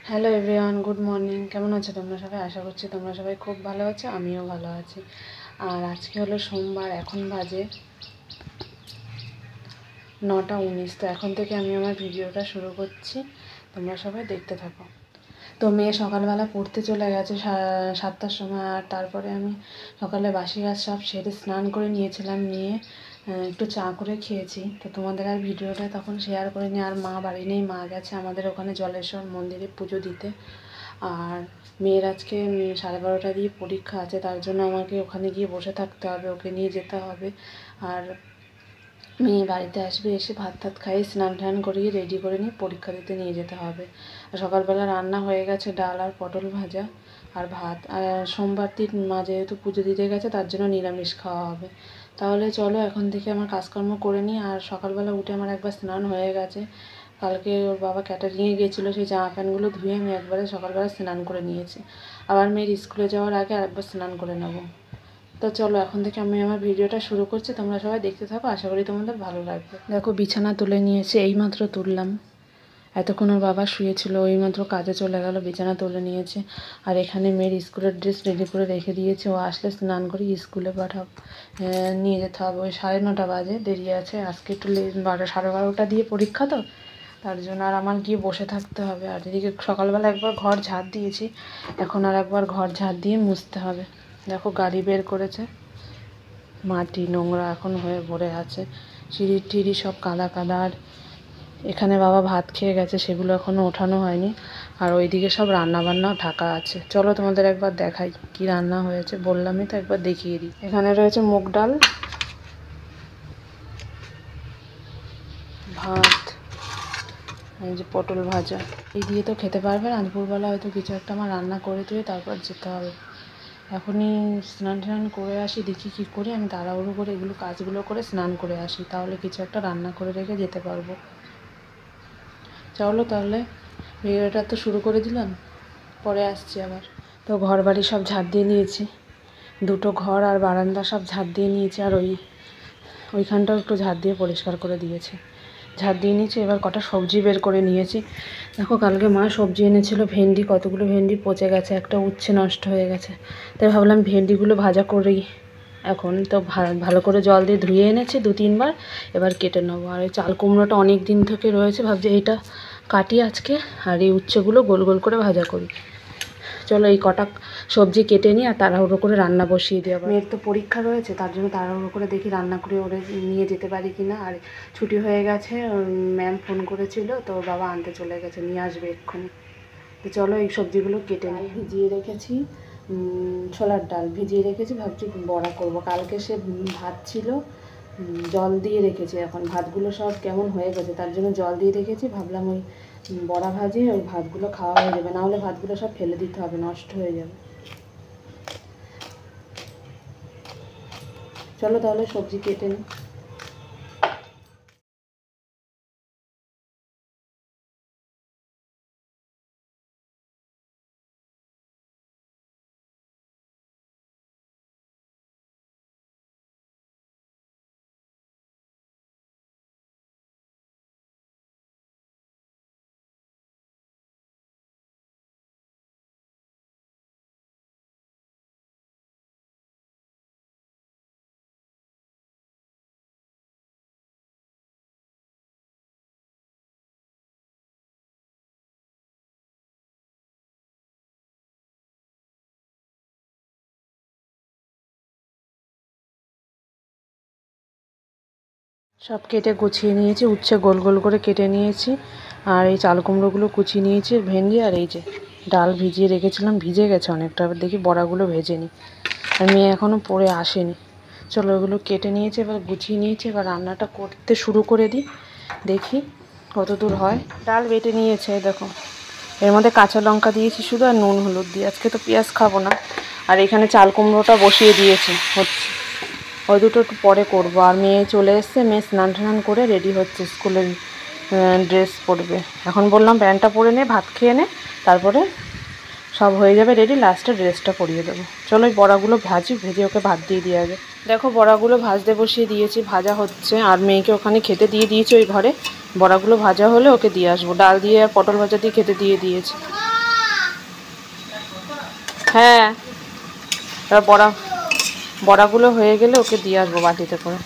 Hello everyone, good morning. কেমন আছো তোমরা সবাই? আশা করছি তোমরা সবাই খুব ভালো আছো, আমিও ভালো আছি। আর আজকে হলো সোমবার, এখন বাজে 9:19। তো এখন থেকে আমি আমার ভিডিওটা শুরু করছি, তোমরা সবাই দেখতে থাকো। তো মেয়ে সকালবেলা পড়তে চলে গেছে 7টার সময়। আর তারপরে আমি সকালে বাসি কাজ সব সেরে স্নান করে নিয়েছিলাম, নিয়ে একটু চা করে খেয়েছি। তো তোমাদের আর ভিডিওটা তখন শেয়ার করিনি। আর মা বাড়ি নেই, মা গেছে আমাদের ওখানে জলেশ্বর মন্দিরে পুজো দিতে। আর মেয়ের আজকে 12:30 দিয়ে পরীক্ষা আছে, তার জন্য আমাকে ওখানে গিয়ে বসে থাকতে হবে, ওকে নিয়ে যেতে হবে। আর মেয়ে বাড়িতে আসবে, এসে ভাত টাত খাইয়ে স্নান টান করিয়ে রেডি করে নিয়ে পরীক্ষা দিতে নিয়ে যেতে হবে। আর সকালবেলা রান্না হয়ে গেছে, ডাল আর পটল ভাজা আর ভাত। আর সোমবার দিন মা যেহেতু পুজো দিতে গেছে, তার জন্য নিরামিষ খাওয়া হবে। তাহলে চলো এখন থেকে আমার কাজকর্ম করে নিই। আর সকালবেলা উঠে আমার একবার স্নান হয়ে গেছে, কালকে ওর বাবা ক্যাটারিংয়ে গিয়েছিলো, সেই জামা প্যান্টগুলো ধুয়ে আমি একবারে সকালবেলা স্নান করে নিয়েছি। আবার মেয়ের স্কুলে যাওয়ার আগে আরেকবার স্নান করে নেবো। তো চলো এখন থেকে আমি আমার ভিডিওটা শুরু করছি, তোমরা সবাই দেখতে থাকো, আশা করি তোমাদের ভালো লাগবে। দেখো বিছানা তুলে নিয়েছে, এইমাত্র তুললাম। এতক্ষণ ওর বাবা শুয়েছিল, এইমাত্র কাজে চলে গেল, বিছানা তুলে নিয়েছে। আর এখানে মেয়ের স্কুলের ড্রেস রেডি করে রেখে দিয়েছে, ও আসলে স্নান করে স্কুলে নিয়ে যেতে হবে। ওই 9:30 বাজে, দেরি আছে আজকে একটু 12:30 দিয়ে পরীক্ষা, তো তার জন্য আর আমার গিয়ে বসে থাকতে হবে। আর এদিকে সকালবেলা একবার ঘর ঝাড় দিয়েছি, এখন আর একবার ঘর ঝাড় দিয়ে মুছতে হবে। দেখো গাড়ি বের করেছে, মাটি নোংরা এখন হয়ে ভরে আছে, সিঁড়ি টিড়ি সব কাদা কাদা। আর এখানে বাবা ভাত খেয়ে গেছে, সেগুলো এখনও ওঠানো হয়নি। আর ওইদিকে সব রান্না বান্না ঢাকা আছে। চলো তোমাদের একবার দেখাই কি রান্না হয়েছে, বললামই তো একবার দেখিয়ে দিই। এখানে রয়েছে মুগ ডাল, ভাত, এই যে পটল ভাজা। এই দিয়ে তো খেতে পারবে না, দুপুরবেলা হয়তো কিছু একটা আমার রান্না করে দিয়ে তারপর যেতে হবে। এখনই স্নান টান করে আসি, দেখি কী করি। আমি তাড়াহুড়ো করে এগুলো কাজগুলো করে স্নান করে আসি, তাহলে কিছু একটা রান্না করে রেখে যেতে পারবো। চলো তাহলে ভিডিওটা তো শুরু করে দিলাম, পরে আসছি আবার। তো ঘর বাড়ি সব ঝাড় দিয়ে নিয়েছি, দুটো ঘর আর বারান্দা সব ঝাড় দিয়ে নিয়েছি। আর ওইখানটাও একটু ঝাড় দিয়ে পরিষ্কার করে দিয়েছে, ঝাড় দিয়ে নিয়েছি। এবার কটা সবজি বের করে নিয়েছি। দেখো কালকে মা সবজি এনেছিল, ভেন্ডি, কতগুলো ভেন্ডি পচে গেছে, একটা উচ্ছে নষ্ট হয়ে গেছে। তাই ভাবলাম ভেন্ডিগুলো ভাজা করি। এখন তো ভালো করে জল দিয়ে ধুয়ে এনেছি 2-3 বার, এবার কেটে নেবো। আর এই চাল কুমড়োটা অনেক দিন থেকে রয়েছে, ভাবছি এইটা কাটি আজকে, আর এই উচ্ছেগুলো গোল গোল করে ভাজা করি। চলো এই কটা সবজি কেটে নিই, আর তাড়াহুড়ো করে রান্না বসিয়ে দিই। আবার মেয়ের তো পরীক্ষা রয়েছে, তার জন্য তাড়াহুড়ো করে দেখি রান্না করে ওরে নিয়ে যেতে পারি কি না। আর ছুটি হয়ে গেছে, ম্যাম ফোন করেছিল, তো ওর বাবা আনতে চলে গেছে, নিয়ে আসবে এক্ষুনি। তো চলো এই সবজিগুলো কেটে নিই। ভিজিয়ে রেখেছি ছোলার ডাল ভিজিয়ে রেখেছি, ভাবছি বড়া করব। কালকে সে ভাত ছিল, জল দিয়ে রেখেছি, এখন ভাতগুলো সব কেমন হয়ে গেছে, তার জন্য জল দিয়ে রেখেছি। ভাবলাম ওই বড়া ভাজি, ওই ভাতগুলো খাওয়া হয়ে যাবে, নাহলে ভাতগুলো সব ফেলে দিতে হবে, নষ্ট হয়ে যাবে। চলো তাহলে সবজি কেটে নিই। সব কেটে গুছিয়ে নিয়েছি, উচ্ছে গোল গোল করে কেটে নিয়েছি। আর এই চাল কুমড়োগুলো কুচিয়ে নিয়েছি, ভেন্ডি, আর এই যে ডাল ভিজিয়ে রেখেছিলাম, ভিজে গেছে অনেকটা। এবার দেখি বড়াগুলো ভেজে নিই, আর মেয়ে এখনও পড়ে আসেনি। চলো ওগুলো কেটে নিয়েছি, এবার গুছিয়ে নিয়েছি, এবার রান্নাটা করতে শুরু করে দিই, দেখি কত দূর হয়। ডাল বেটে নিয়েছে দেখো, এর মধ্যে কাঁচা লঙ্কা দিয়েছি শুধু, আর নুন হলুদ দিয়ে। আজকে তো পেঁয়াজ খাবো না। আর এখানে চাল কুমড়োটা বসিয়ে দিয়েছে, হচ্ছে। ওই দুটো একটু পরে করবো। আর মেয়ে চলে এসছে, মেয়ে স্নান টান করে রেডি হচ্ছে, স্কুলের ড্রেস পরবে। এখন বললাম প্যান্টটা পরে নে, ভাত খেয়ে নে, তারপরে সব হয়ে যাবে রেডি, লাস্টে ড্রেসটা পরিয়ে দেবো। চলো ওই বড়াগুলো ভাজি, ভেজে ওকে ভাত দিয়ে দিয়ে আগে। দেখো বড়াগুলো ভাজতে বসিয়ে দিয়েছি, ভাজা হচ্ছে। আর মেয়েকে ওখানে খেতে দিয়েছি ওই ঘরে। বড়াগুলো ভাজা হলে ওকে দিয়ে আসবো, ডাল দিয়ে আর পটল ভাজা দিয়ে খেতে দিয়ে দিয়েছি। হ্যাঁ, এবার বড়াগুলো হয়ে গেলে ওকে দিয়ে আসবো বাটিতে করে।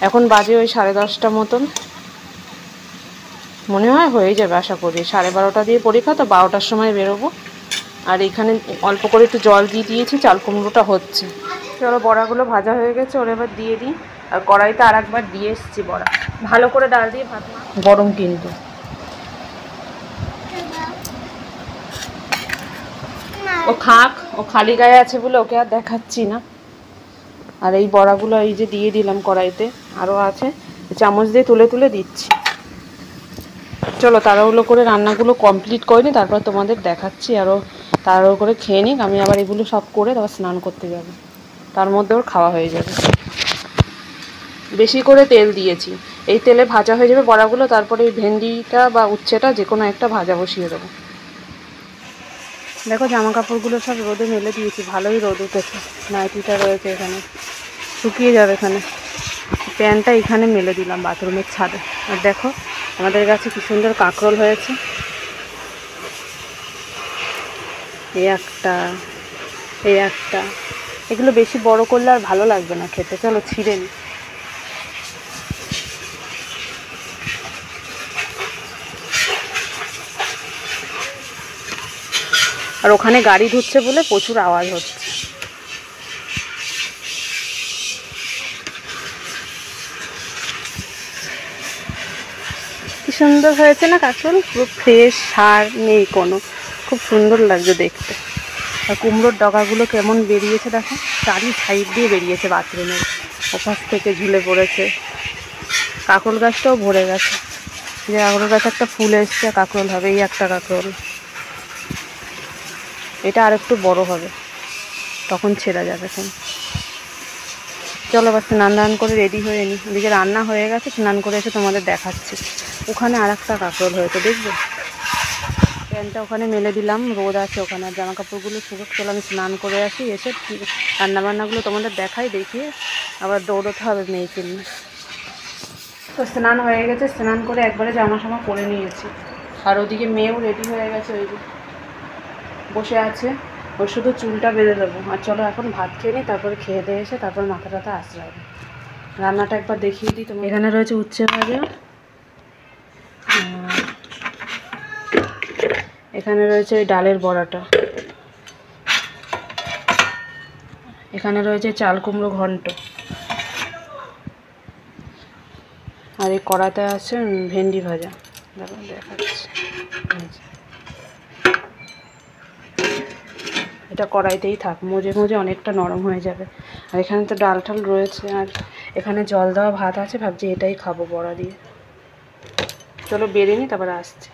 এখন বাজে ওই 10:30 মতন, মনে হয় হয়ে যাবে আশা করি। 12:30 দিয়ে পরীক্ষা তো, 12টার সময় বেরোবো। আর এখানে অল্প করে একটু জল দিয়ে দিয়েছি, চাল কুমড়োটা হচ্ছে। চলো, বড়াগুলো ভাজা হয়ে গেছে, ওরা এবার দিয়ে দিই। আর কড়াইতে আর একবার দিয়ে এসেছি বড়া, ভালো করে ডাল দিয়ে ভাত, গরম কিন্তু। ও খাক, ও খালি গায়ে আছে বলে ওকে আর দেখাচ্ছি না। আর এই বড়াগুলো এই যে দিয়ে দিলাম কড়াইতে, আরও আছে, চামচ দিয়ে তুলে তুলে দিচ্ছি। চলো তাড়াহুড়ো করে রান্নাগুলো কমপ্লিট করে নিই, তারপর তোমাদের দেখাচ্ছি। আরও তাড়াহুড়ো করে খেয়ে নিই, আমি আবার এগুলো সব করে তারপর স্নান করতে যাব, তার মধ্যে ওর খাওয়া হয়ে যাবে। বেশি করে তেল দিয়েছি, এই তেলে ভাজা হয়ে যাবে বড়াগুলো, তারপরে এই ভেন্ডিটা বা উচ্ছেটা যে কোনো একটা ভাজা বসিয়ে দেবো। দেখো জামা কাপড়গুলো সব রোদে মেলে দিয়েছি, ভালোই রোদ উঠেছে। নাইটিটা রয়েছে এখানে, শুকিয়ে যাবে এখানে। প্যান্টটা এখানে মেলে দিলাম বাথরুমের ছাদে। আর দেখো আমাদের কাছে কি সুন্দর কাঁকরোল হয়েছে, এই একটা, এই একটা। এগুলো বেশি বড় করলে আর ভালো লাগবে না খেতে। চলো ছিঁড়ে নিই। আর ওখানে গাড়ি ধুচ্ছে বলে প্রচুর আওয়াজ হচ্ছে। কি সুন্দর হয়েছে না কাঁকরোল, পুরো ফ্রেশ, সার নেই কোনো, খুব সুন্দর লাগছে দেখতে। আর কুমড়োর ডগাগুলো কেমন বেরিয়েছে দেখো, চারি সাইড দিয়ে বেরিয়েছে, বাথরুমের ওপাশ থেকে ঝুলে পড়েছে। কাঁকরোল গাছটাও ভরে গেছে, যে কাঁকরোল গাছে একটা ফুল এসছে, কাঁকরোল হবে। এই একটা কাঁকরোল, এটা আর একটু বড় হবে, তখন ছেড়া যাবে। এখন চলো এবার স্নান দান করে রেডি হয়ে নিই। ওদিকে রান্না হয়ে গেছে, স্নান করে এসে তোমাদের দেখাচ্ছি। ওখানে আর একটা কাঁকরোল হয়েছে, দেখবে। প্যান্টটা ওখানে মেলে দিলাম, রোদ আছে ওখানে। আর জামা কাপড়গুলো শুকোতে, চলো আমি স্নান করে আসি, এসে রান্নাবান্নাগুলো তোমাদের দেখাই, দেখিয়ে আবার দৌড়োতে হবে মেয়েকে নিয়ে। তো স্নান হয়ে গেছে, স্নান করে একবারে জামা টামা পরে নিয়েছি। আর ওদিকে মেয়েও রেডি হয়ে গেছে, ওই যে বসে আছে, ওর শুধু চুলটা বেঁধে দেবো। আর চলো এখন ভাত খেয়ে নিই, তারপরে খেয়ে দিয়ে এসে তারপর মাথা টাথা আসতে হবে। রান্নাটা একবার দেখিয়ে দিই তোমার। এখানে রয়েছে উচ্ছে ভাজা, এখানে রয়েছে ওই ডালের বড়াটা, এখানে রয়েছে চাল কুমড়ো ঘন্ট, আর এই কড়াতে আছে ভেন্ডি ভাজা। দেখাচ্ছি, এটা কড়াইতেই থাক, মজে মজে অনেকটা নরম হয়ে যাবে। আর এখানে তো ডাল টাল রয়েছে, আর এখানে জল দেওয়া ভাত আছে, ভাবছি এটাই খাবো বড়া দিয়ে। চলো বেড়ে নিই, তারপরে আসছি।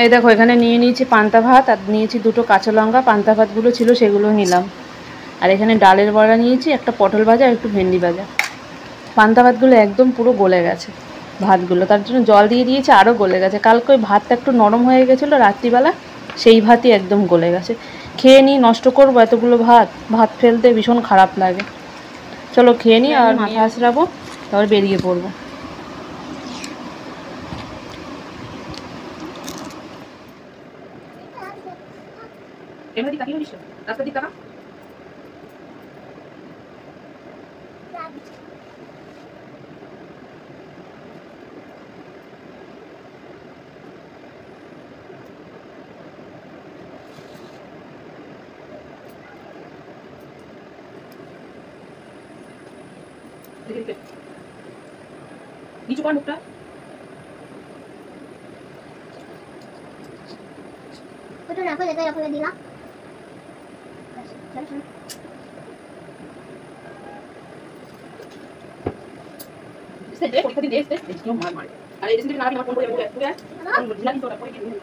এই দেখো এখানে নিয়ে নিয়েছি পান্তা ভাত, আর নিয়েছি 2টো কাঁচা লঙ্কা, পান্তা ভাতগুলো ছিল সেগুলো নিলাম। আর এখানে ডালের বড়া নিয়েছি, একটা পটল ভাজা আর একটু ভেন্ডি ভাজা। পান্তা ভাতগুলো একদম পুরো গলে গেছে ভাতগুলো, তার জন্য জল দিয়ে দিয়েছি, আরও গলে গেছে। কালকে ওই ভাতটা একটু নরম হয়ে গেছিলো রাত্রিবেলা, সেই ভাতই একদম গলে গেছে। খেয়ে নিই, নষ্ট করবো এতগুলো ভাত, ভাত ফেলতে ভীষণ খারাপ লাগে। চলো খেয়ে নিই, আর মাথা আঁচড়াবো, তারপর বেরিয়ে পড়বো। এমনি তাকিয়ে নিস, রাস্তা দিক তাকা। নিচু কর মুখটা। ওটা না করে দেয়, করে দিলাম। দে পরীক্ষা দিন, দে কেউ মার মারে। আর এই রেসিপি না আমি আমার ফোন করে বলে তুই আমি ঢিলা দিতে ওটা পরে কি দিবি।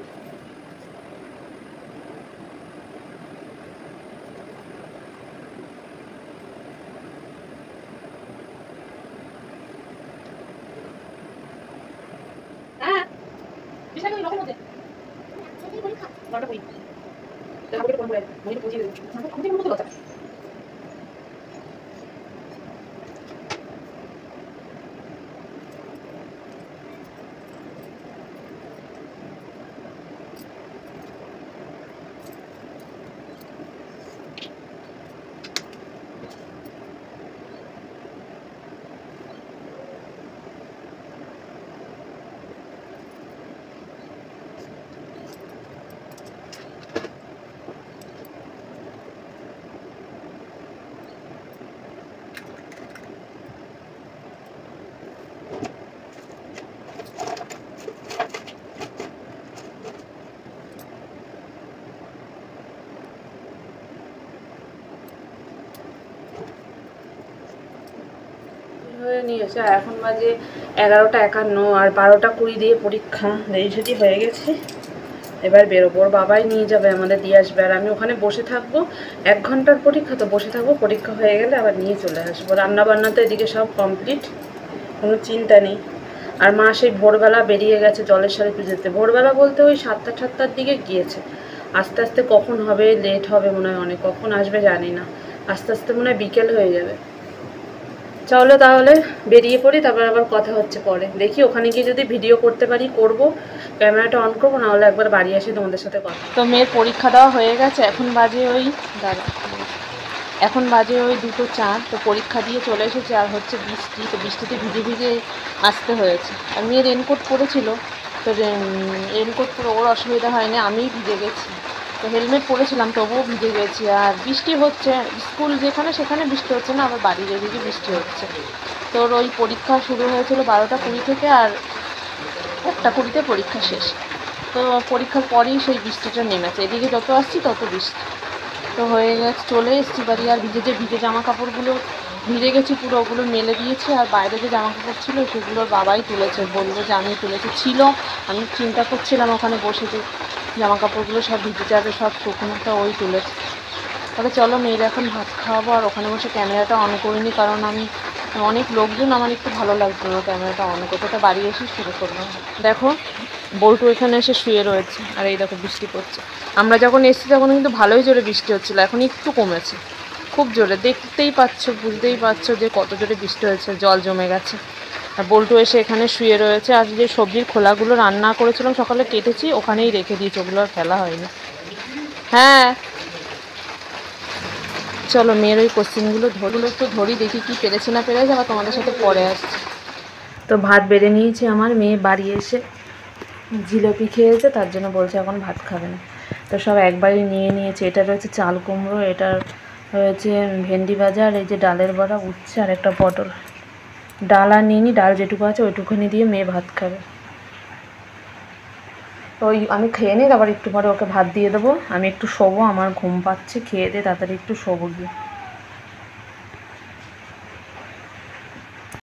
হ্যাঁ বিশাল করে নকল মধ্যে সেটাই পরীক্ষা নটা কই দেখা করে ফোন করে মই তো বুঝিয়ে দেব। আমি তো মতো কথা নিয়েছে। আর এখন বাজে 11:51 আর 12:20 দিয়ে পরীক্ষা রেডি হয়ে গেছে। এবার বেরোবো, ওর বাবাই নিয়ে যাবে আমাদের, দিয়ে আসবে। আর আমি ওখানে বসে থাকবো, 1 ঘন্টার পরীক্ষা তো, বসে থাকবো। পরীক্ষা হয়ে গেলে আবার নিয়ে চলে আসবো। রান্নাবান্না তো এদিকে সব কমপ্লিট, কোনো চিন্তা নেই। আর মা সেই ভোরবেলা বেরিয়ে গেছে জলের সাথে পুজোতে। ভোরবেলা বলতে ওই 7টার দিকে গিয়েছে। আস্তে আস্তে কখন হবে, লেট হবে মনে হয় অনেক, কখন আসবে জানি না। আস্তে আস্তে মনে হয় বিকেল হয়ে যাবে। চলো তাহলে বেরিয়ে পড়ি, তারপর আবার কথা হচ্ছে পরে। দেখি ওখানে গিয়ে যদি ভিডিও করতে পারি করব, ক্যামেরাটা অন করবো, না হলে একবার বাড়ি আসি তোমাদের সাথে কথা। তো মেয়ের পরীক্ষা দেওয়া হয়ে গেছে, এখন বাজে ওই 2:04। তো পরীক্ষা দিয়ে চলে এসেছে। আর হচ্ছে বৃষ্টি, তো বৃষ্টিতে ভিজে ভিজে আসতে হয়েছে। আর মেয়ে রেনকোট পরেছিল, তো রেনকোট পরে ওর অসুবিধা হয়নি, আমিই ভিজে গেছি। তো হেলমেট পরেছিলাম তবুও ভিজে গেছি। আর বৃষ্টি হচ্ছে, স্কুল যেখানে সেখানে বৃষ্টি হচ্ছে না, আবার বাড়ির এদিকে বৃষ্টি হচ্ছে। তোর ওই পরীক্ষা শুরু হয়েছিল 12:20 থেকে, আর 1:20 পরীক্ষা শেষ। তো পরীক্ষার পরেই সেই বৃষ্টিটা নেমেছে, এদিকে যত আসছি তত বৃষ্টি। তো হয়ে গেছে, চলে এসেছি বাড়ি। আর ভিজে জামা কাপড়গুলো ভিজে গেছি পুরো, ওগুলো মেলে দিয়েছি। আর বাইরে যে জামা কাপড় ছিল সেগুলোর বাবাই তুলেছে, বললো যে আমি তুলেছি। ছিল, আমি চিন্তা করছিলাম ওখানে বসে যে জামা কাপড়গুলো সব ভিজে যাবে, সব শুকনোটা ওই তুলেছে। তাহলে চলো মেয়েরা এখন ভাত খাওয়াবো। আর ওখানে বসে ক্যামেরাটা অন করিনি, কারণ আমি অনেক লোকজন, আমার একটু ভালো লাগছিল না ক্যামেরাটা অন করতে। তো বাড়ি এসে শুরু করলাম। দেখো বল্টু এখানে এসে শুয়ে রয়েছে, আর এই দেখো বৃষ্টি পড়ছে। আমরা যখন এসেছি তখন কিন্তু ভালোই জোরে বৃষ্টি হচ্ছিলো, এখন একটু কমেছে, খুব জোরে। দেখতেই পাচ্ছ, বুঝতেই পারছো যে কত জোরে বৃষ্টি হয়েছে, জল জমে গেছে। আর বল্টু এসে এখানে শুয়ে রয়েছে। আর যে সবজির খোলাগুলো রান্না করেছিলাম সকালে, কেটেছি, ওখানেই রেখে দিয়েছি, ওগুলো আর ফেলা হয়নি। হ্যাঁ চলো মেয়ের ওই কোশ্চেনগুলো একটু ধরি, দেখি কি পেরেছে না পেরেছে, আবার তোমাদের সাথে পরে আসছি। তো ভাত বেড়ে নিয়েছি, আমার মেয়ে বাড়ি এসে জিলিপি খেয়েছে, তার জন্য বলছে এখন ভাত খাবে না। তো সব একবারই নিয়ে নিয়েছে। এটা রয়েছে চাল কুমড়ো, এটা রয়েছে ভেন্ডি ভাজা, আর এই যে ডালের বড়া, উচ্ছে, আর একটা পটল। ডাল আর নিয়ে নিই, ডাল যেটুকু আছে ওইটুকুনি দিয়ে মেয়ে ভাত খাবে। তো ওই আমি খেয়ে নিই, তারপর একটু পরে ওকে ভাত দিয়ে দেবো। আমি একটু শোবো, আমার ঘুম পাচ্ছে, খেয়ে দিয়ে তাড়াতাড়ি একটু শোবো গিয়ে।